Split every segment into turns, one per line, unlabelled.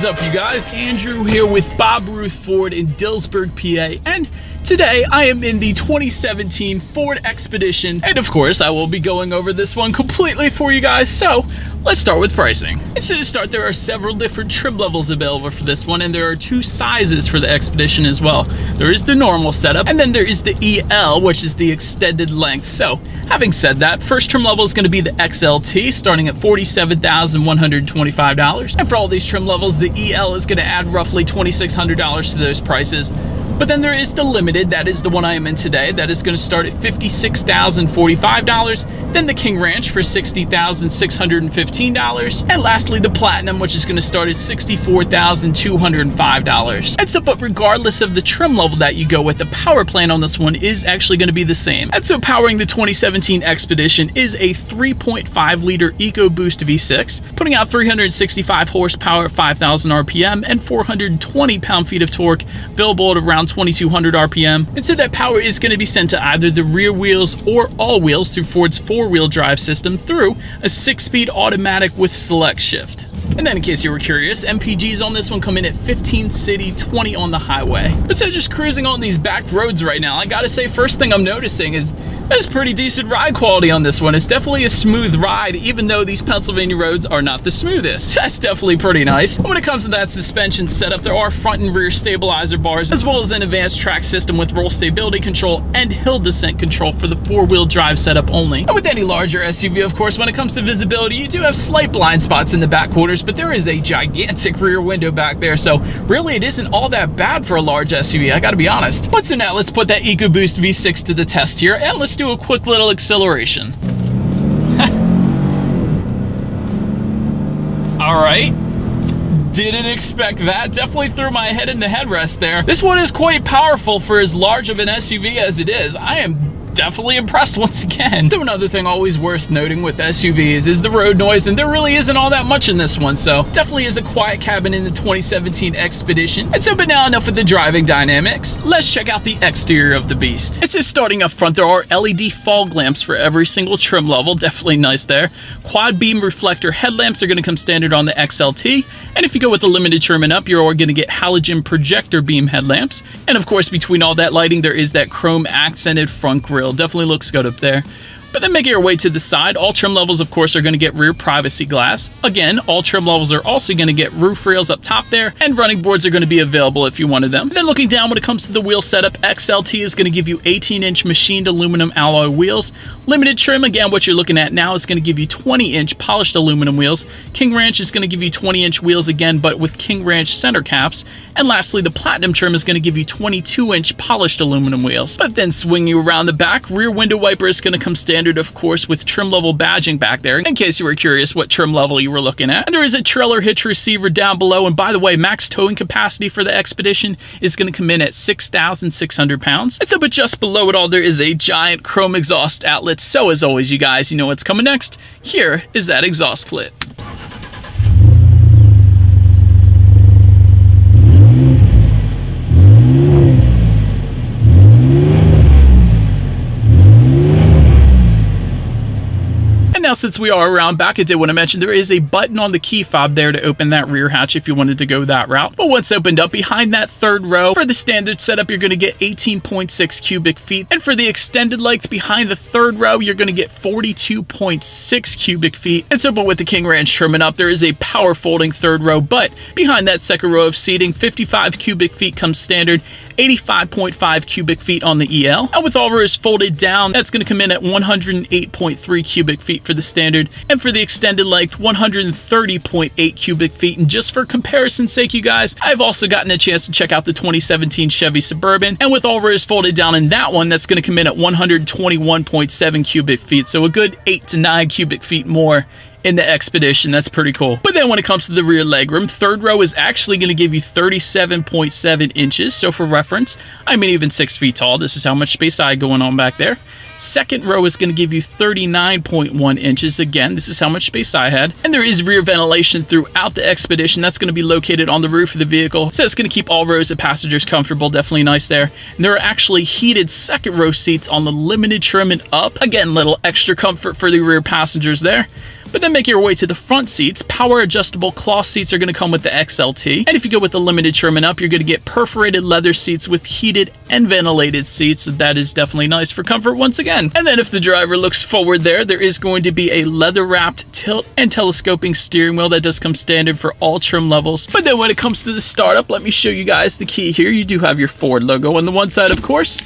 is up, you guys? Andrew here with Bob Ruth Ford in Dillsburg, PA, and today I am in the 2017 Ford Expedition, and of course I will be going over this one completely for you guys, so let's start with pricing. And so to start, there are several different trim levels available for this one, and there are two sizes for the Expedition as well. There is the normal setup, and then there is the EL, which is the extended length. So having said that, first trim level is going to be the XLT, starting at $47,125, and for all these trim levels, the EL is going to add roughly $2,600 to those prices. But then there is the limited, that is the one I am in today, that is going to start at $56,045, then the King Ranch for $60,615, and lastly the Platinum, which is going to start at $64,205. And so, but regardless of the trim level that you go with, the power plant on this one is actually going to be the same. And so powering the 2017 Expedition is a 3.5 liter EcoBoost V6, putting out 365 horsepower at 5,000 RPM and 420 pound-feet of torque, available at around 2,200 RPM. And so that power is going to be sent to either the rear wheels or all wheels through Ford's four-wheel drive system through a 6-speed automatic with select shift. And then in case you were curious, MPGs on this one come in at 15 city, 20 on the highway. But so just cruising on these back roads right now, I gotta say, first thing I'm noticing is there's pretty decent ride quality on this one. It's definitely a smooth ride, even though these Pennsylvania roads are not the smoothest. That's definitely pretty nice. And when it comes to that suspension setup, there are front and rear stabilizer bars, as well as an advanced track system with roll stability control and hill descent control for the four-wheel drive setup only. And with any larger SUV, of course, when it comes to visibility, you do have slight blind spots in the back quarters, but there is a gigantic rear window back there, so really it isn't all that bad for a large SUV, I gotta be honest. But so now let's put that EcoBoost V6 to the test here, and let's do a quick little acceleration. All right. Didn't expect that. Definitely threw my head in the headrest there. This one is quite powerful for as large of an SUV as it is. I am definitely impressed once again. So another thing always worth noting with SUVs is the road noise, and there really isn't all that much in this one, so definitely is a quiet cabin in the 2017 Expedition. And so, but now enough of the driving dynamics, let's check out the exterior of the beast. It's just starting up front, there are LED fog lamps for every single trim level, definitely nice there. Quad beam reflector headlamps are going to come standard on the XLT, and if you go with the limited trim and up, you're going to get halogen projector beam headlamps. And of course, between all that lighting, there is that chrome accented front grille. Definitely looks good up there. But then making your way to the side, all trim levels, of course, are going to get rear privacy glass. Again, all trim levels are also going to get roof rails up top there, and running boards are going to be available if you wanted them. And then looking down, when it comes to the wheel setup, XLT is going to give you 18-inch machined aluminum alloy wheels. Limited trim, again, what you're looking at now is going to give you 20-inch polished aluminum wheels. King Ranch is going to give you 20-inch wheels again, but with King Ranch center caps. And lastly, the Platinum trim is going to give you 22-inch polished aluminum wheels. But then swinging you around the back, rear window wiper is going to come standard, of course, with trim level badging back there, in case you were curious what trim level you were looking at. And there is a trailer hitch receiver down below, and by the way, max towing capacity for the Expedition is going to come in at 6,600 pounds. And so, but just below it all, there is a giant chrome exhaust outlet. So as always, you guys, you know what's coming next. Here is that exhaust clip. Now, since we are around back, I did want to mention there is a button on the key fob there to open that rear hatch if you wanted to go that route. But once opened up, behind that third row, for the standard setup, you're going to get 18.6 cubic feet. And for the extended length, behind the third row, you're going to get 42.6 cubic feet. And so, but with the King Ranch trimming up, there is a power folding third row. But behind that second row of seating, 55 cubic feet comes standard, 85.5 cubic feet on the EL. And with all rows folded down, that's going to come in at 108.3 cubic feet for the standard, and for the extended length, 130.8 cubic feet. And just for comparison's sake, you guys, I've also gotten a chance to check out the 2017 Chevy Suburban, and with all rows folded down in that one, that's going to come in at 121.7 cubic feet, so a good 8 to 9 cubic feet more in the Expedition. That's pretty cool. But then when it comes to the rear legroom, third row is actually going to give you 37.7 inches. So for reference, I'm even 6 feet tall. This is how much space I had going on back there. Second row is going to give you 39.1 inches. Again, this is how much space I had. And there is rear ventilation throughout the Expedition. That's going to be located on the roof of the vehicle. So it's going to keep all rows of passengers comfortable. Definitely nice there. And there are actually heated second row seats on the limited trim and up. Again, little extra comfort for the rear passengers there. But then making your way to the front seats, power adjustable cloth seats are going to come with the XLT. And if you go with the limited trim and up, you're going to get perforated leather seats with heated and ventilated seats. That is definitely nice for comfort once again. And then if the driver looks forward there is going to be a leather wrapped tilt and telescoping steering wheel that does come standard for all trim levels. But then when it comes to the startup, let me show you guys the key here. You do have your Ford logo on the one side, of course.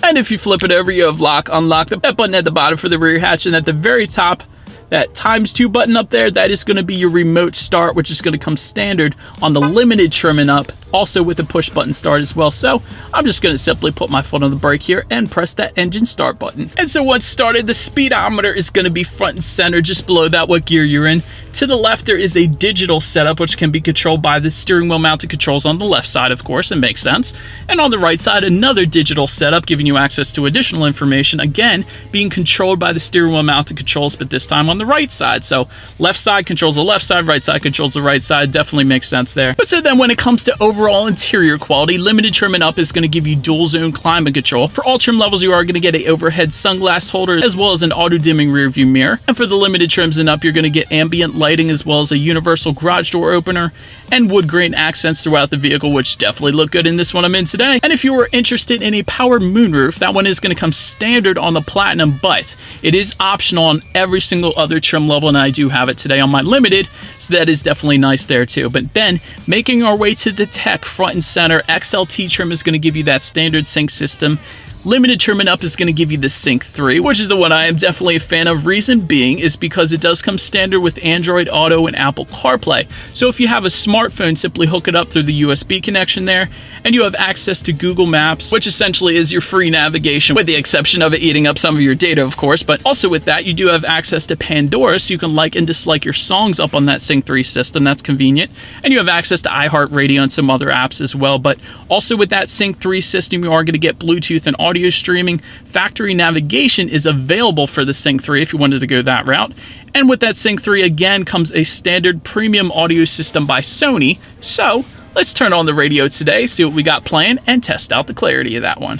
And if you flip it over, you have lock, unlock, that button at the bottom for the rear hatch, and at the very top, that ×2 button up there, that is going to be your remote start, which is going to come standard on the limited trim and up, also with the push button start as well. So I'm just going to simply put my foot on the brake here and press that engine start button. And so once started, the speedometer is going to be front and center, just below that what gear you're in. To the left, there is a digital setup, which can be controlled by the steering wheel mounted controls on the left side, of course, it makes sense. And on the right side, another digital setup, giving you access to additional information, again, being controlled by the steering wheel mounted controls, but this time on the right side. So left side controls the left side, right side controls the right side. Definitely makes sense there. But so then when it comes to overall interior quality, limited trim and up is going to give you dual zone climate control. For all trim levels, you are going to get an overhead sunglass holder as well as an auto dimming rear view mirror. And for the limited trims and up, you're going to get ambient lighting as well as a universal garage door opener and wood grain accents throughout the vehicle, which definitely look good in this one I'm in today. And if you were interested in a power moonroof, that one is going to come standard on the Platinum, but it is optional on every single other trim level, and I do have it today on my limited, so that is definitely nice there too. But then making our way to the tech, front and center, XLT trim is going to give you that standard sync system. Limited trim and up is going to give you the Sync 3, which is the one I am definitely a fan of. Reason being is because it does come standard with Android Auto and Apple CarPlay. So if you have a smartphone, simply hook it up through the USB connection there, and you have access to Google Maps, which essentially is your free navigation, with the exception of it eating up some of your data, of course. But also with that, you do have access to Pandora, so you can like and dislike your songs up on that Sync 3 system. That's convenient. And you have access to iHeartRadio and some other apps as well. But also with that Sync 3 system, you are going to get Bluetooth and audio streaming. Factory navigation is available for the Sync 3 if you wanted to go that route. And with that Sync 3 again comes a standard premium audio system by Sony. So let's turn on the radio today, see what we got playing, and test out the clarity of that one.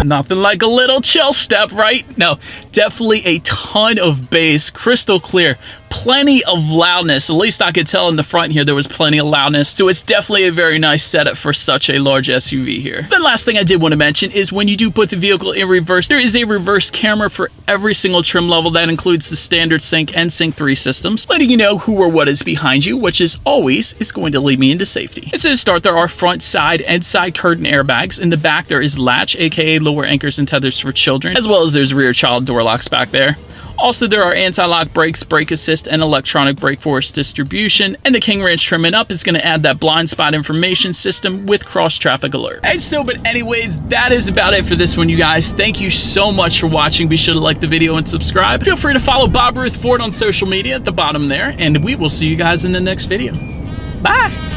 Nothing like a little chill step, right? No, definitely a ton of bass, crystal clear, plenty of loudness. At least I could tell in the front here there was plenty of loudness. So it's definitely a very nice setup for such a large SUV here. The last thing I did want to mention is when you do put the vehicle in reverse, there is a reverse camera for every single trim level. That includes the standard Sync and Sync 3 systems, letting you know who or what is behind you, which is always going to lead me into safety. And so to start, there are front, side, and side curtain airbags. In the back, there is latch, aka lower anchors and tethers for children, as well as there's rear child door locks back there. Also, there are anti-lock brakes, brake assist, and electronic brake force distribution. And the King Ranch trim and up is going to add that blind spot information system with cross-traffic alert. And so, but anyways, that is about it for this one, you guys. Thank you so much for watching. Be sure to like the video and subscribe. Feel free to follow Bob Ruth Ford on social media at the bottom there. And we will see you guys in the next video. Bye!